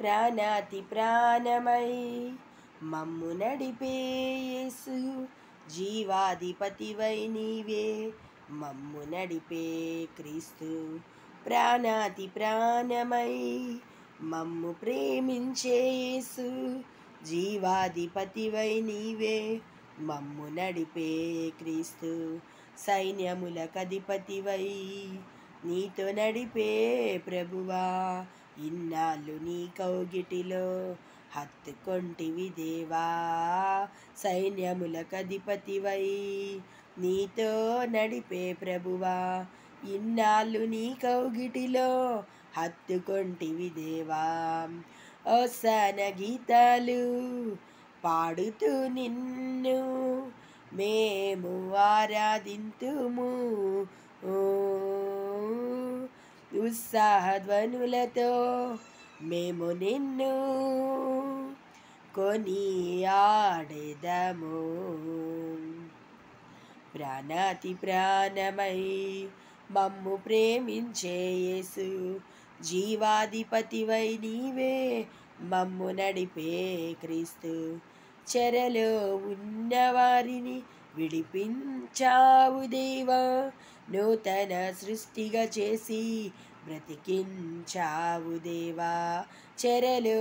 ప్రాణాతి ప్రాణమై మమ్ము నడిపే యేసు, జీవాధిపతివై నీవే మమ్ము నడిపే క్రీస్తు. ప్రాణాతి ప్రాణమై మమ్ము ప్రేమించే యేసు, జీవాధిపతివై నీవే మమ్ము నడిపే క్రీస్తు. సైన్యములకధిపతివై నీతో నడిపే ప్రభువా, ఇన్నాళ్ళు నీ కౌగిటిలో హత్తుకొంటివి దేవా. సైన్యములకధిపతివై నీతో నడిపే ప్రభువా, ఇన్నాళ్ళు నీ కౌగిటిలో హత్తుకొంటివి దేవా. ఓసాన గీతాలు పాడుతూ నిన్ను మేము ఆరాధింతుము, ఉత్సాహధ్వనులతో మేము నిన్ను కొనియాడెదము. ప్రాణాతి ప్రాణమై మమ్ము ప్రేమించే యేసు, జీవాధిపతివై నీవే మమ్ము నడిపే క్రీస్తు. చెరలో ఉన్నవారిని విడిపించావు దేవా, నూతన సృష్టిగా చేసి బ్రతికించావు దేవా. చెరలో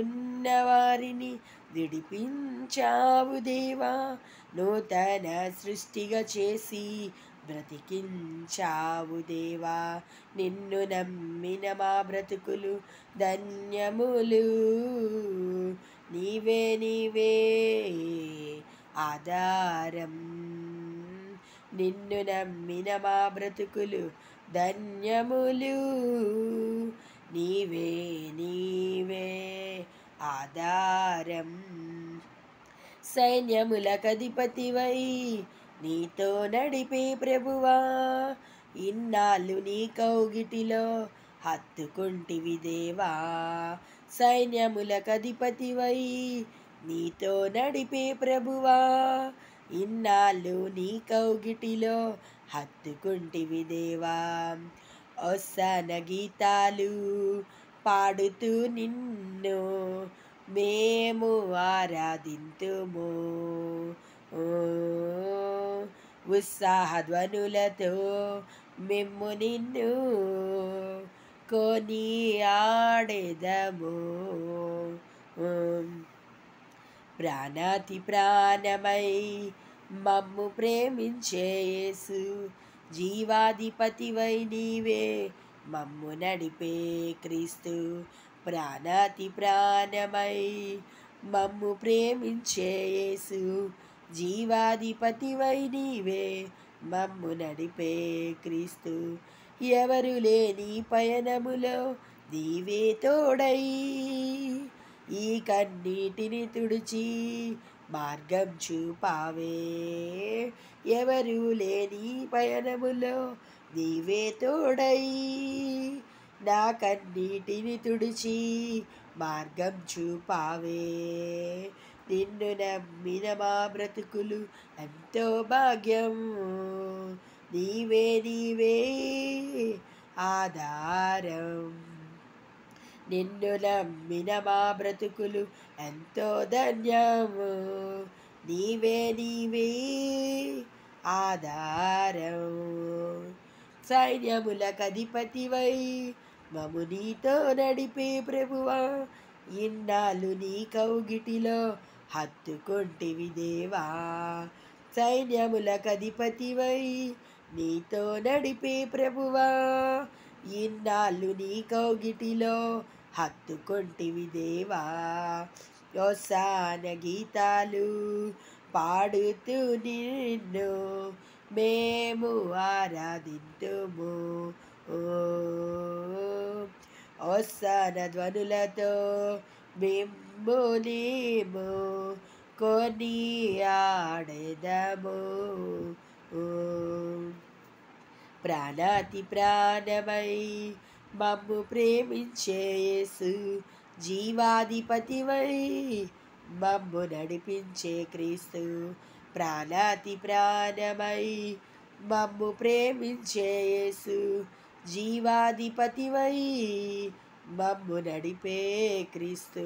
ఉన్నవారిని విడిపించావు దేవా, నూతన సృష్టిగా చేసి బ్రతికించావు దేవా. నిన్ను నమ్మిన మా బ్రతుకులు ధన్యములు, నీవే నీవే ఆధారం. నిన్ను నమ్మిన మా బ్రతుకులు ధన్యములు, నీవే నీవే ఆధారం. సైన్యములకధిపతివై నీతో నడిపే ప్రభువా, ఇన్నాళ్ళు నీ కౌగిటిలో హత్తుకుంటివి దేవా. సైన్యములకధిపతివై నీతో నడిపే ప్రభువా, ఇన్నాళ్ళు నీ కౌగిటిలో హత్తుకుంటివి దేవా. ఓసాన గీతాలు పాడుతూ నిన్ను మేము ఆరాధింతుము, ఉత్సాహధ్వనులతో మేము నిన్ను కొనియాడెదము. ప్రాణాతి ప్రాణమై మమ్ము ప్రేమించే యేసు, జీవాధిపతివై నీవే మమ్ము నడిపే క్రీస్తు. ప్రాణాతి ప్రాణమై మమ్ము ప్రేమించే యేసు, జీవాధిపతివై నీవే మమ్ము నడిపే క్రీస్తు. ఎవరు లేని పయనములో నీవే తోడై, ఈ కన్నీటిని తుడిచి మార్గం చూపావే. ఎవరు లేని పయనములో నీవే తోడై, నా కన్నీటిని తుడిచి మార్గం చూపావే. నిన్ను నమ్మిన మా బ్రతుకులు ఎంతో భాగ్యం, నీవే నీవే ఆధారం. నిన్ను నమ్మిన మా బ్రతుకులు ఎంతో ధన్యము, నీవే నీవే ఆధారం. సైన్యములకధిపతివై మము నీతో నడిపే ప్రభువా, ఇన్నాళ్ళు నీ కౌగిటిలో హత్తుకొంటివి దేవా. సైన్యములకధిపతివై నీతో నడిపే ప్రభువా, ఇన్నాళ్ళు నీ కౌగిటిలో హత్తుకొంటివి దేవా. ఓసాన గీతాలు పాడుతూ నిన్ను మేము ఆరాధింతుము, ఓసాన ధ్వనులతో మేము నీము కొనియాడెదము. ప్రాణాతి ప్రాణమై మమ్ము ప్రేమించే యేసు, జీవాధిపతివై మమ్ము నడిపించే క్రీస్తు. ప్రాణాతి ప్రాణమై మమ్ము ప్రేమించే యేసు, జీవాధిపతివై మమ్ము నడిపే క్రీస్తు.